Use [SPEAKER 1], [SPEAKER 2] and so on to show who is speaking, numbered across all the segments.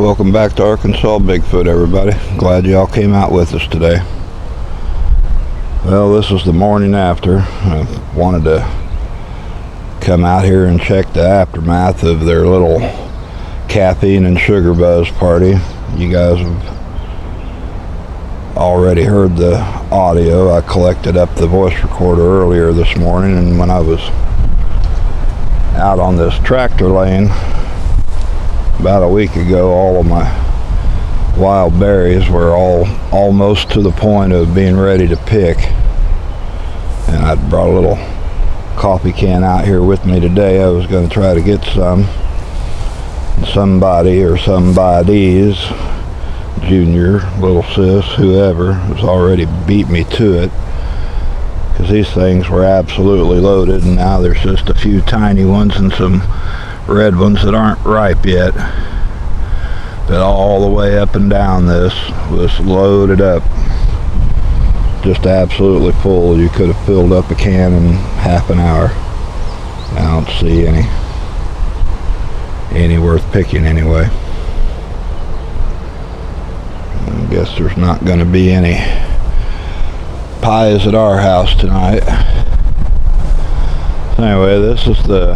[SPEAKER 1] Welcome back to Arkansas Bigfoot, everybody. Glad y'all came out with us today. Well, this was the morning after. I wanted to come out here and check the aftermath of their little caffeine and sugar buzz party. You guys have already heard the audio. I collected up the voice recorder earlier this morning, and when I was out on this tractor lane about a week ago, all of my wild berries were almost to the point of being ready to pick, and I brought a little coffee can out here with me today. I was going to try to get some. Somebody or somebody's junior, little sis, whoever, has already beat me to it, because these things were absolutely loaded, and now there's just a few tiny ones and some red ones that aren't ripe yet. But all the way up and down this was loaded up, just absolutely full. You could have filled up a can in half an hour. I don't see any worth picking anyway. I guess there's not going to be any pies at our house tonight. Anyway, this is the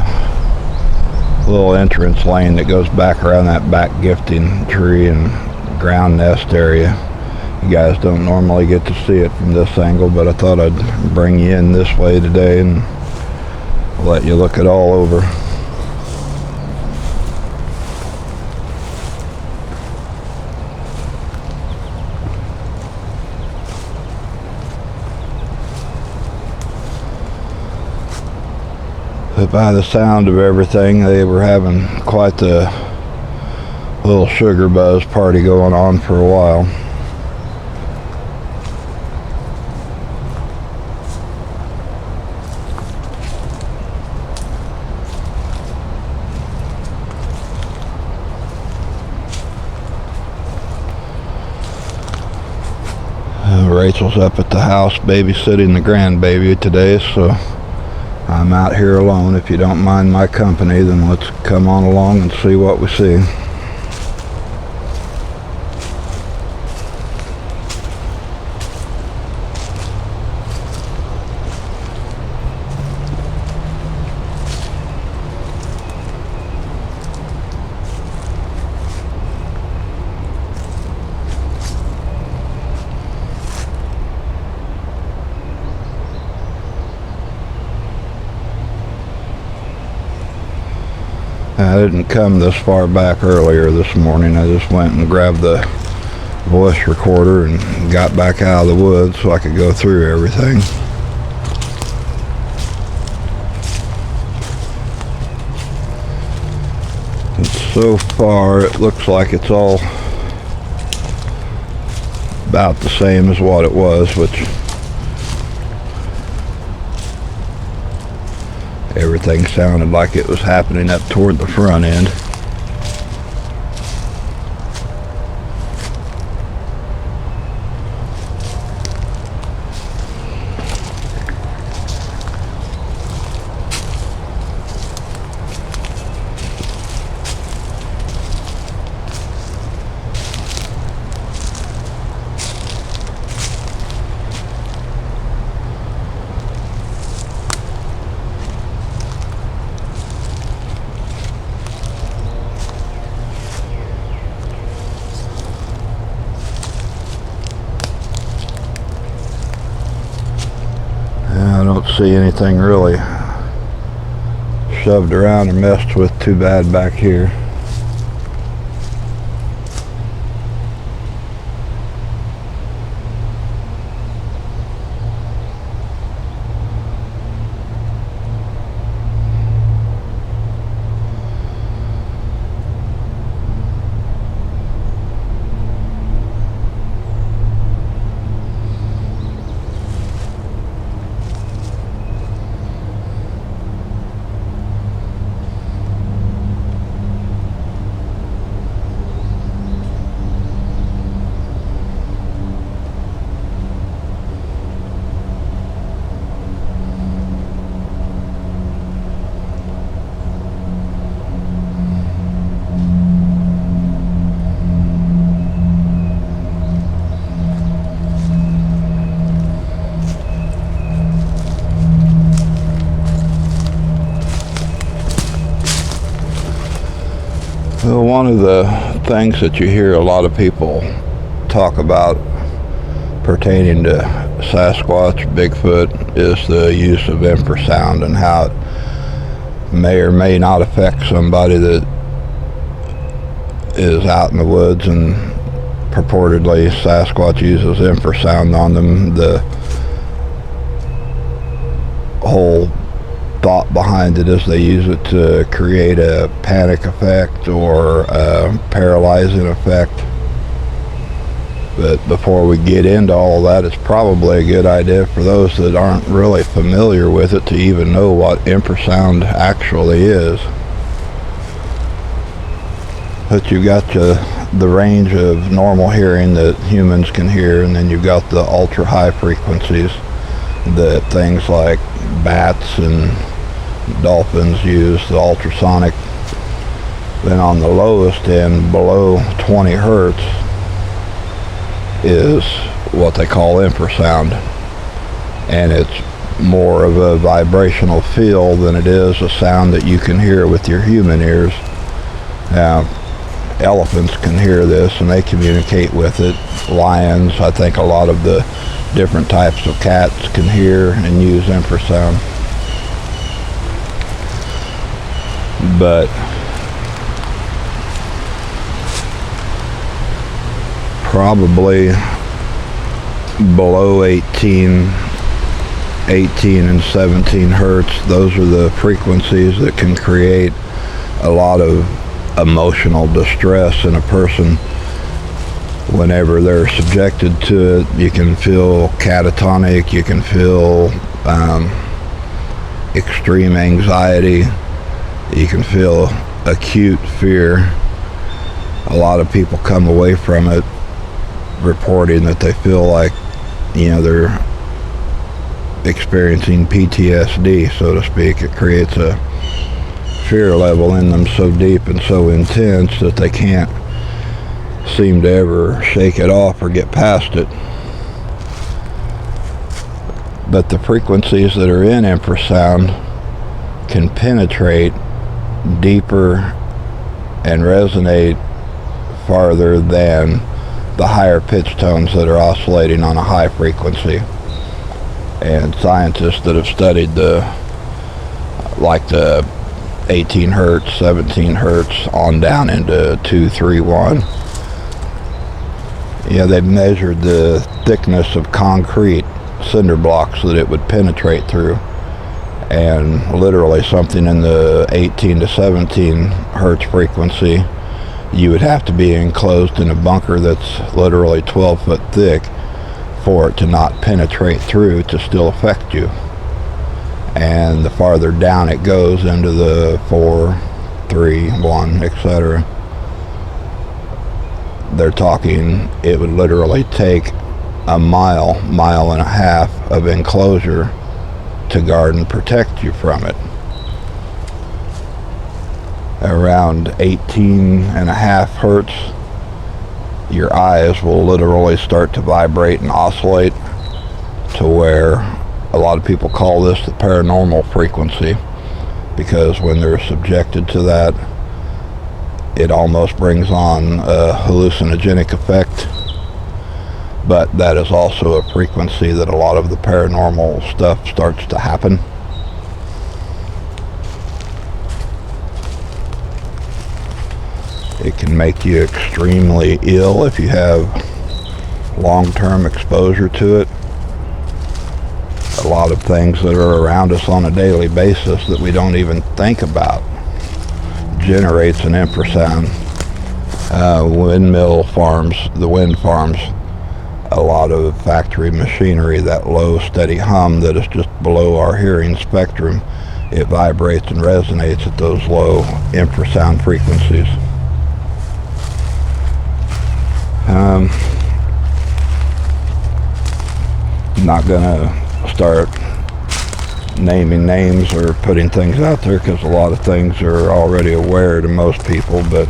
[SPEAKER 1] little entrance lane that goes back around that back gifting tree and ground nest area. You guys don't normally get to see it from this angle, but I thought I'd bring you in this way today and let you look it all over. But by the sound of everything, they were having quite the little sugar buzz party going on for a while. Rachel's up at the house babysitting the grandbaby today, so I'm out here alone. If you don't mind my company, then let's come on along and see what we see. I didn't come this far back earlier this morning. I just went and grabbed the voice recorder and got back out of the woods so I could go through everything. And so far it looks like it's all about the same as what it was, which everything sounded like it was happening up toward the front end. I don't see anything really shoved around or messed with too bad back here. Well, one of the things that you hear a lot of people talk about pertaining to Sasquatch, Bigfoot, is the use of infrasound and how it may or may not affect somebody that is out in the woods, and purportedly Sasquatch uses infrasound on them. The whole thought behind it is they use it to create a panic effect or a paralyzing effect. But before we get into all that, it's probably a good idea for those that aren't really familiar with it to even know what infrasound actually is. But you've got the range of normal hearing that humans can hear, and then you've got the ultra high frequencies that things like bats and dolphins use, the ultrasonic. Then on the lowest end, below 20 hertz, is what they call infrasound, and it's more of a vibrational feel than it is a sound that you can hear with your human ears. Now, elephants can hear this and they communicate with it. Lions, I think a lot of the different types of cats can hear and use infrasound. But probably below 18 and 17 hertz, those are the frequencies that can create a lot of emotional distress in a person. Whenever they're subjected to it, you can feel catatonic, you can feel extreme anxiety, you can feel acute fear. A lot of people come away from it reporting that they feel like, they're experiencing PTSD, so to speak. It creates a fear level in them so deep and so intense that they can't seem to ever shake it off or get past it. But the frequencies that are in infrasound can penetrate deeper and resonate farther than the higher pitch tones that are oscillating on a high frequency. And scientists that have studied the 18 hertz, 17 hertz on down into 2, 3, 1. They've measured the thickness of concrete cinder blocks that it would penetrate through, and literally something in the 18 to 17 hertz frequency, you would have to be enclosed in a bunker that's literally 12 foot thick for it to not penetrate through to still affect you. And the farther down it goes into the 4, 3, 1, etc., they're talking it would literally take a mile and a half of enclosure to guard and protect you from it. Around 18 and a half hertz, your eyes will literally start to vibrate and oscillate to where a lot of people call this the paranormal frequency, because when they're subjected to that, it almost brings on a hallucinogenic effect. But that is also a frequency that a lot of the paranormal stuff starts to happen. It can make you extremely ill if you have long-term exposure to it. A lot of things that are around us on a daily basis that we don't even think about generates an infrasound. Windmill farms, the wind farms, a lot of factory machinery, that low steady hum that is just below our hearing spectrum, it vibrates and resonates at those low infrasound frequencies. I'm not gonna start naming names or putting things out there, because a lot of things are already aware to most people, but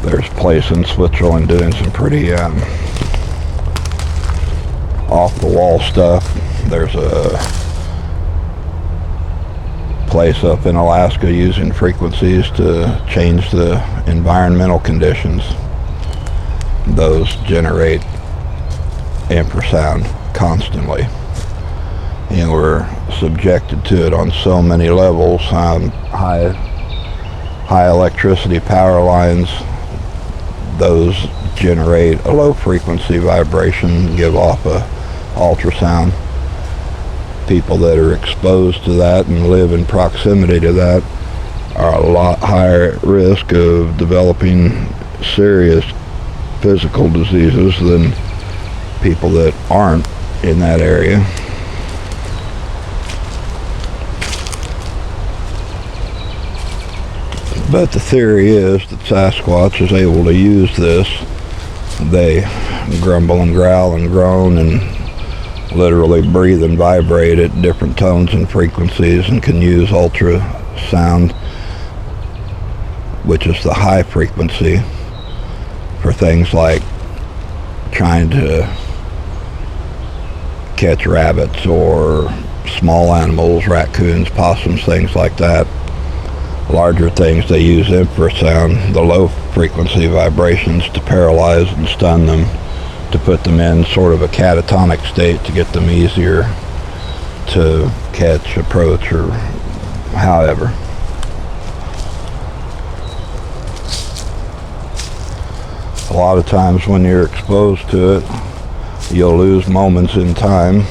[SPEAKER 1] there's a place in Switzerland doing some pretty off the wall stuff. There's a place up in Alaska using frequencies to change the environmental conditions. Those generate infrasound constantly. You know, we're subjected to it on so many levels. High electricity power lines, those generate a low frequency vibration, give off a ultrasound. People that are exposed to that and live in proximity to that are a lot higher at risk of developing serious physical diseases than people that aren't in that area. But the theory is that Sasquatch is able to use this. They grumble and growl and groan and literally breathe and vibrate at different tones and frequencies, and can use ultrasound, which is the high frequency, for things like trying to catch rabbits or small animals, raccoons, possums, things like that. Larger things, they use infrasound, the low frequency vibrations, to paralyze and stun them, to put them in sort of a catatonic state to get them easier to catch, approach, or however. A lot of times when you're exposed to it, you'll lose moments in time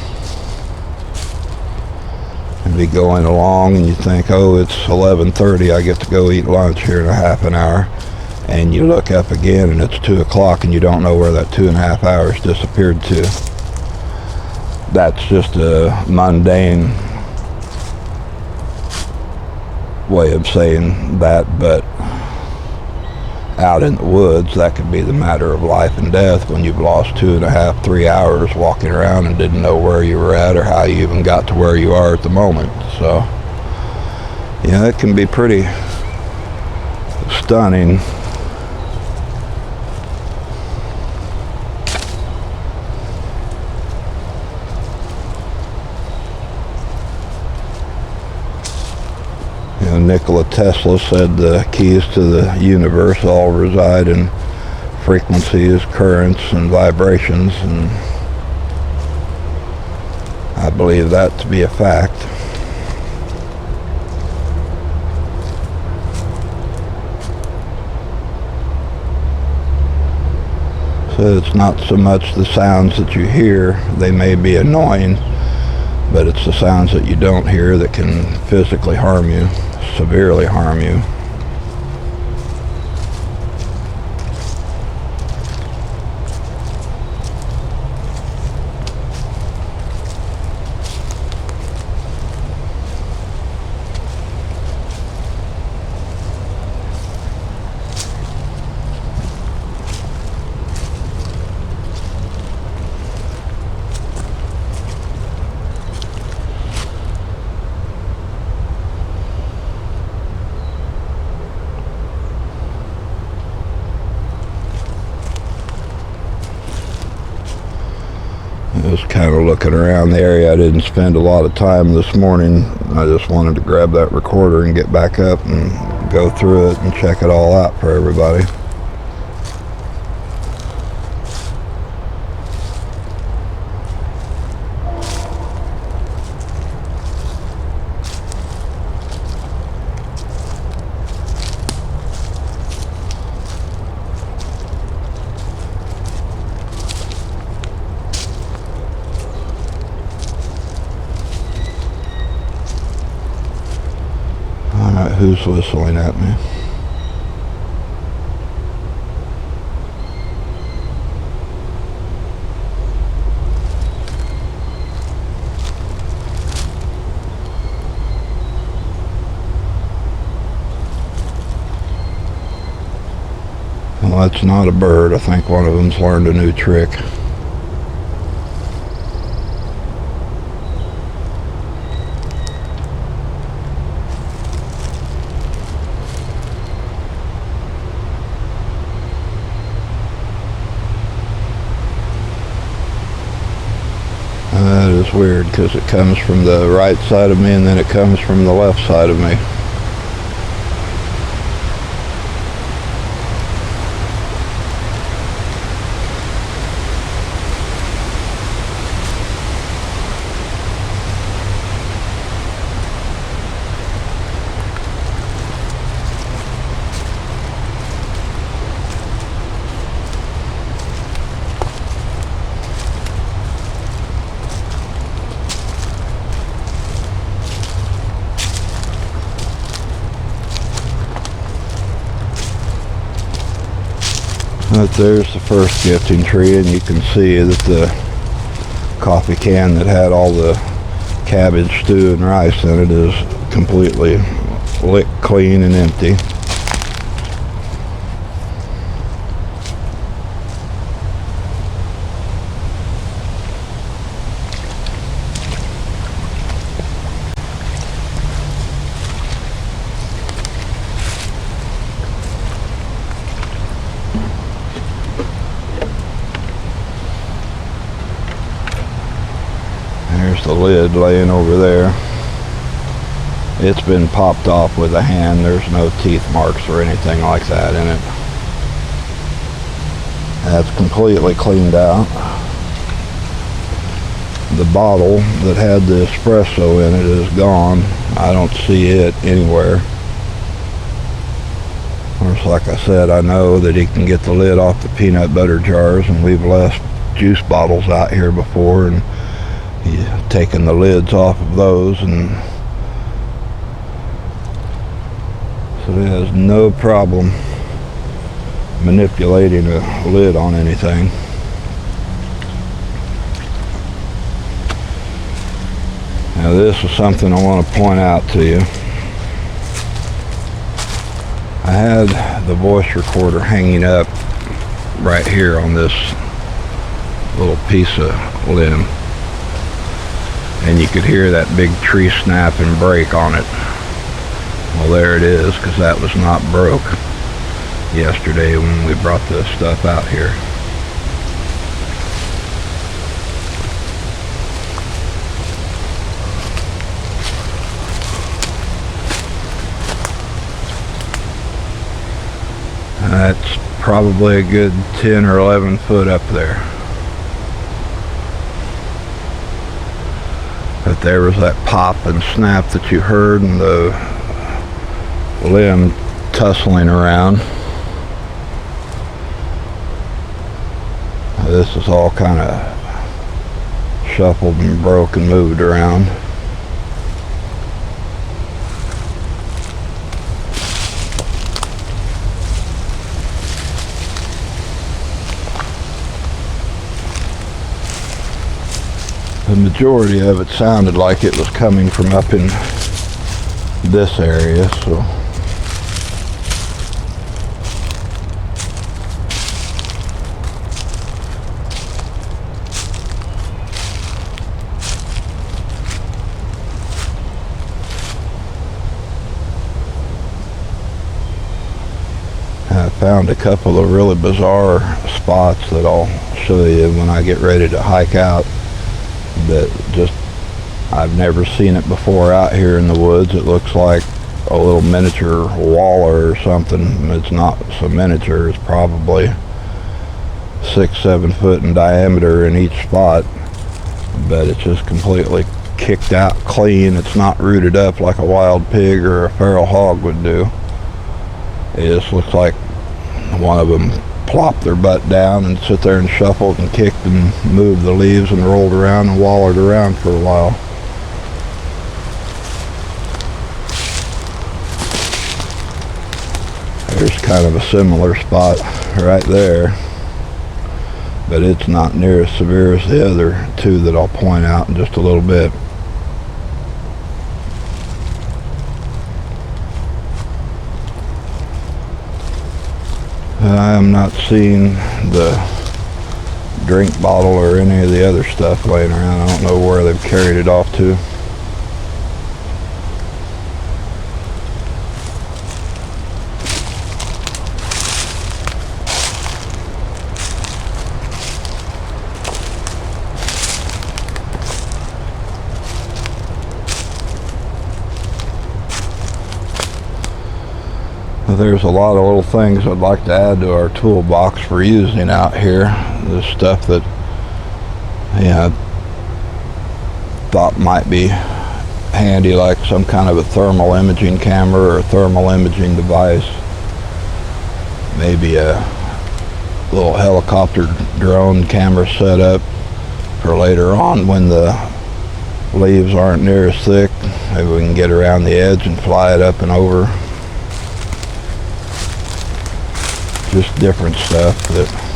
[SPEAKER 1] and be going along, and you think, oh, it's 11:30, I get to go eat lunch here in a half an hour, and you look up again and it's 2 o'clock and you don't know where that 2.5 hours disappeared to. That's just a mundane way of saying that, but out in the woods, that could be the matter of life and death when you've lost 2.5, 3 hours walking around and didn't know where you were at or how you even got to where you are at the moment. So, yeah, it can be pretty stunning. Nikola Tesla said the keys to the universe all reside in frequencies, currents, and vibrations, and I believe that to be a fact. So it's not so much the sounds that you hear, they may be annoying, but it's the sounds that you don't hear that can physically harm you, severely harm you. I was kind of looking around the area. I didn't spend a lot of time this morning. I just wanted to grab that recorder and get back up and go through it and check it all out for everybody. Alright, who's whistling at me? Well, that's not a bird. I think one of them's learned a new trick. That is weird because it comes from the right side of me and then it comes from the left side of me. But there's the first gifting tree, and you can see that the coffee can that had all the cabbage, stew, and rice in it is completely licked clean and empty. There's the lid laying over there. It's been popped off with a hand. There's no teeth marks or anything like that in it. That's completely cleaned out. The bottle that had the espresso in it is gone. I don't see it anywhere. Of course, like I said, I know that he can get the lid off the peanut butter jars, and we've left juice bottles out here before, and he's taken the lids off of those, and so he has no problem manipulating a lid on anything. Now this is something I want to point out to you. I had the voice recorder hanging up right here on this little piece of limb, and you could hear that big tree snap and break on it. Well, there it is, because that was not broke yesterday when we brought this stuff out here. That's probably a good 10 or 11 foot up there. But there was that pop and snap that you heard, and the limb tussling around. This is all kind of shuffled and broke and moved around. The majority of it sounded like it was coming from up in this area, so I found a couple of really bizarre spots that I'll show you when I get ready to hike out. That just, I've never seen it before out here in the woods. It looks like a little miniature waller or something. It's not so miniature. It's probably 6-7 foot in diameter in each spot, but it's just completely kicked out clean. It's not rooted up like a wild pig or a feral hog would do. It just looks like one of them plopped their butt down and sit there and shuffled and kicked and moved the leaves and rolled around and wallered around for a while. There's kind of a similar spot right there, but it's not near as severe as the other two that I'll point out in just a little bit. I am not seeing the drink bottle or any of the other stuff laying around. I don't know where they've carried it off to. There's a lot of little things I'd like to add to our toolbox for using out here. This stuff that, thought might be handy, like some kind of a thermal imaging camera or a thermal imaging device. Maybe a little helicopter drone camera setup for later on when the leaves aren't near as thick. Maybe we can get around the edge and fly it up and over. Just different stuff that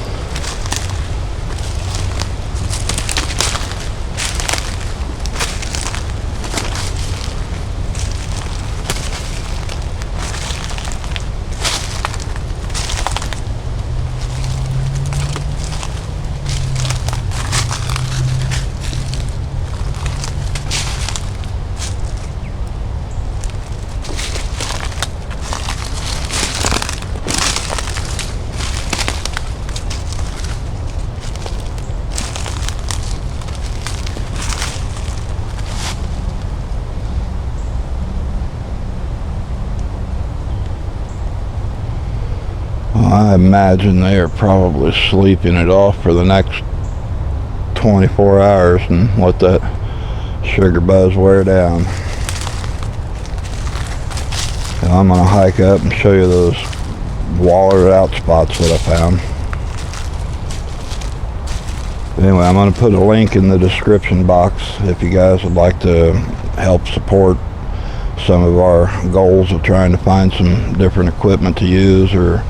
[SPEAKER 1] I imagine they are probably sleeping it off for the next 24 hours and let that sugar buzz wear down. And I'm going to hike up and show you those wallered out spots that I found. Anyway, I'm going to put a link in the description box if you guys would like to help support some of our goals of trying to find some different equipment to use or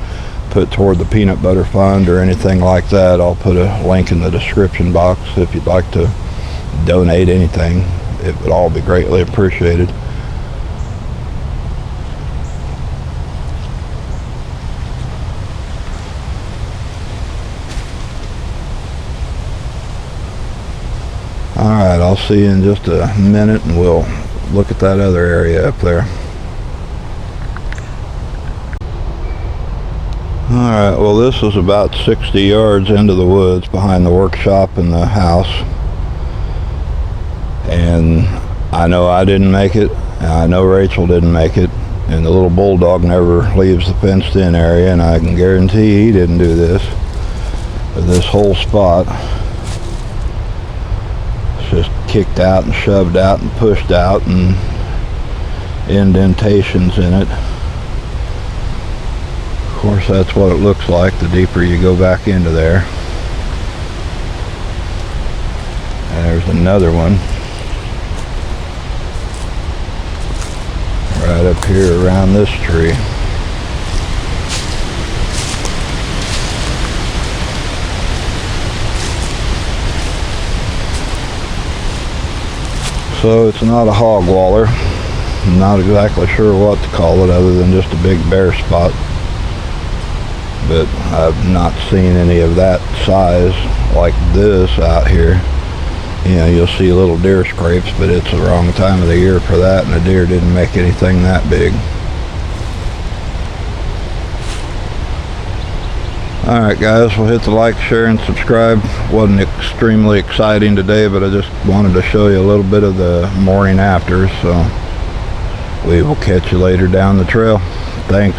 [SPEAKER 1] put toward the peanut butter fund or anything like that. I'll put a link in the description box if you'd like to donate anything. It would all be greatly appreciated. Alright, I'll see you in just a minute and we'll look at that other area up there. Alright, well this is about 60 yards into the woods behind the workshop and the house. And I know I didn't make it, and I know Rachel didn't make it, and the little bulldog never leaves the fenced in area, and I can guarantee he didn't do this. But this whole spot is just kicked out and shoved out and pushed out and indentations in it. Of course, that's what it looks like the deeper you go back into there. And there's another one right up here around this tree. So it's not a hog waller. I'm not exactly sure what to call it other than just a big bare spot. But I've not seen any of that size like this out here. You know, you'll see little deer scrapes, but it's the wrong time of the year for that, and the deer didn't make anything that big. Alright guys, we'll hit the like, share, and subscribe. Wasn't extremely exciting today, but I just wanted to show you a little bit of the morning after, so we will catch you later down the trail. Thanks.